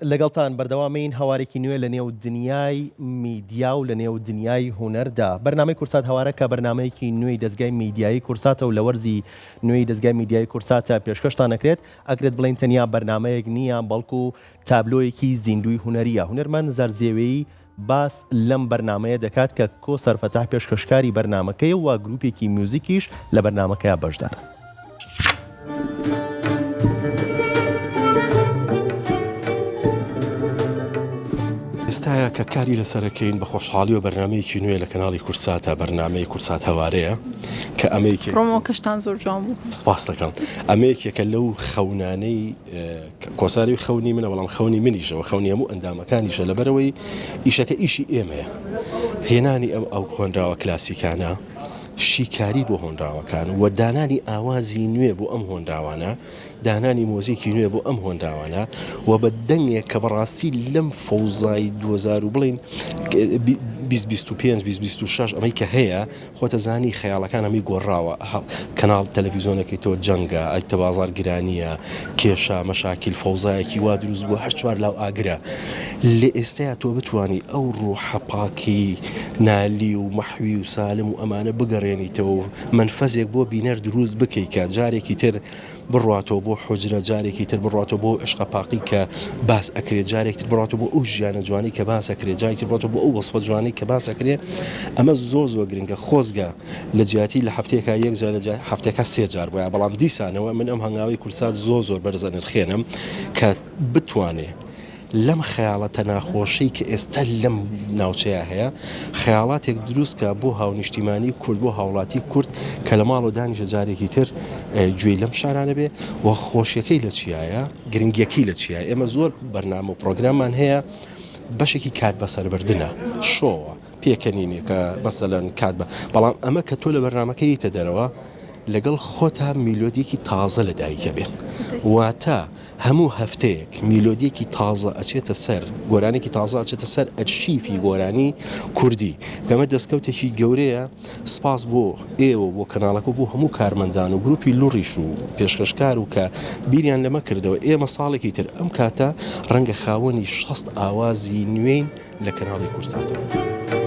لەگەڵتان بەردەوامین هەوارێکی نوێ لە نێو دنیای میدیا و لە نێو دنیای هونەردا. بەرنامەی کورسات هەوارە کە بەرنمەیەکی نوێی دەستگای میدیایی کورساتە و لە وەرزی نوێی دەستگای میدیایی کورساتە پێشکەشتان نەکرێت. ئەکرێت بڵین تەنیا بەرنمەیەک نییە، بەڵکو تابلۆیەکی زیندوی هونەریە. هونەرمەند زەرزێوەیی باس لەم بەرنمەیە دەکات کە کۆ سەرفەتاح پێشکەشکاری بەرنمەکەی و گروپێکی میوزیکیش لە بەرنمەکەیە بەشدارە. ئێستاە کە کاری لەسەرەکەین بە خۆشحاڵی و بەرنمەیەکی نوێ لە کەناڵی کورساتە، بەرنمەی کورسات هەوارەیە کە ئەمەیەکی ڕۆمۆکەشتان زۆر جوان بوو. سپاس دەکەم. ئەمەیەکێکە لەو خەونانەی کۆساری خەونی منە، بەڵام خەونی منیشەوە، خەونی هەموو ئەندامەکانیشە، لەبەرەوەی ئیشەکە ئیشی ئێمەیە. هێنانی ئەو هۆنراوە کلاسیکانە، شیکاری بۆ هۆنراوەکان و دانانی ئاوازی نوێ بۆ ئەم هۆنراوانە، دانانی مۆزیکی نوێ بۆ ئەم هۆنراوانە و بە دەنگێک کە بەڕاستی لەم فەوزای 2000 و بڵین 2025-2026 ئەمەی کە هەیە خۆتە زانی خەیاڵەکان ئەمی گۆڕاوە. کەناڵ تەلەڤیزۆنەکەی تۆ جەنگە، ئەیتە بازار گرانیە، کێشە مەشاکیل فەوزایەکی وا دروست بووە، هەر چوار لاو ئاگرە. لە ئێستایا تۆ بتوانی ئەو ڕوحە پاکی نالی و مەحوی و سالم و ئەمانە بگەڕێنیتەوە و منفەزێک بۆ بینەر دروست بکەیت کە جارێکی تر بڕاتەوە بۆ حجرە، جارێکی تر بڕاتەوە بۆ عشقە پاقی کە باس ئەکرێت، جارێک تر بڕاتەوە بۆ ئەو ژیانە جوانی کە باس ئەکرێت، جارێکی تر بڕاتەوە بۆ ئەو وەسفە جوانی کە باس ئەکرێت. ئەمە زۆر زۆر گرنگە. خۆزگە لە جیاتی لە هەفتەیەکە یەک جار، لە هەفتێکە 3 جار بووە، بەڵام دیسانەوە من ئەم هەنگاوی کورسات زۆر بەرزە نرخێنم کە بتوانێ لەم خەیاڵەتە ناخۆشەی کە ئێستا لەم ناوچەیە هەیە خەیاڵاتێک دروستکە بۆ هاونیشتیمانی کورد، بۆ هاوڵاتی کورد کە لە ماڵ و دانیشە جارێکی تر گوێی لەم شارانە بێ و خۆشیەکەی لە چیایە، گرنگیەکەی لە چیایە. ئێمە زۆر بەرنامە و پرۆگراممان هەیە بەشێکی کات بەسەربردنە، شۆوە پێکەنینێ کە مەسەلەن کات بە، بەڵام ئەمە کە تۆ لە بەرنامەکەی تە دەرەوە لەگەڵ خۆتا میلۆدیەکی تازە لەدایکە بێ، واتە هەموو هەفتەیەک میلۆدیەکی تازە ئەچێتە سەر، گۆرانێکی تازە ئەچێتە سەر ئەرشیفی گۆرانی کوردی. گەمە دەستکەوتێکی گەورەیە. سپاس بۆ ئێوە، بۆ کەناڵەکە، بۆ هەموو کارمەندان و گروپی لوڕیش و پێشکەشکار و کە بیریان لەمە کردەوە. ئێمە ساڵێکی تر ئەم کاتە ڕەنگە خاوەنی 60 ئاوازی نوێین لە کەناڵی کورساتەوە.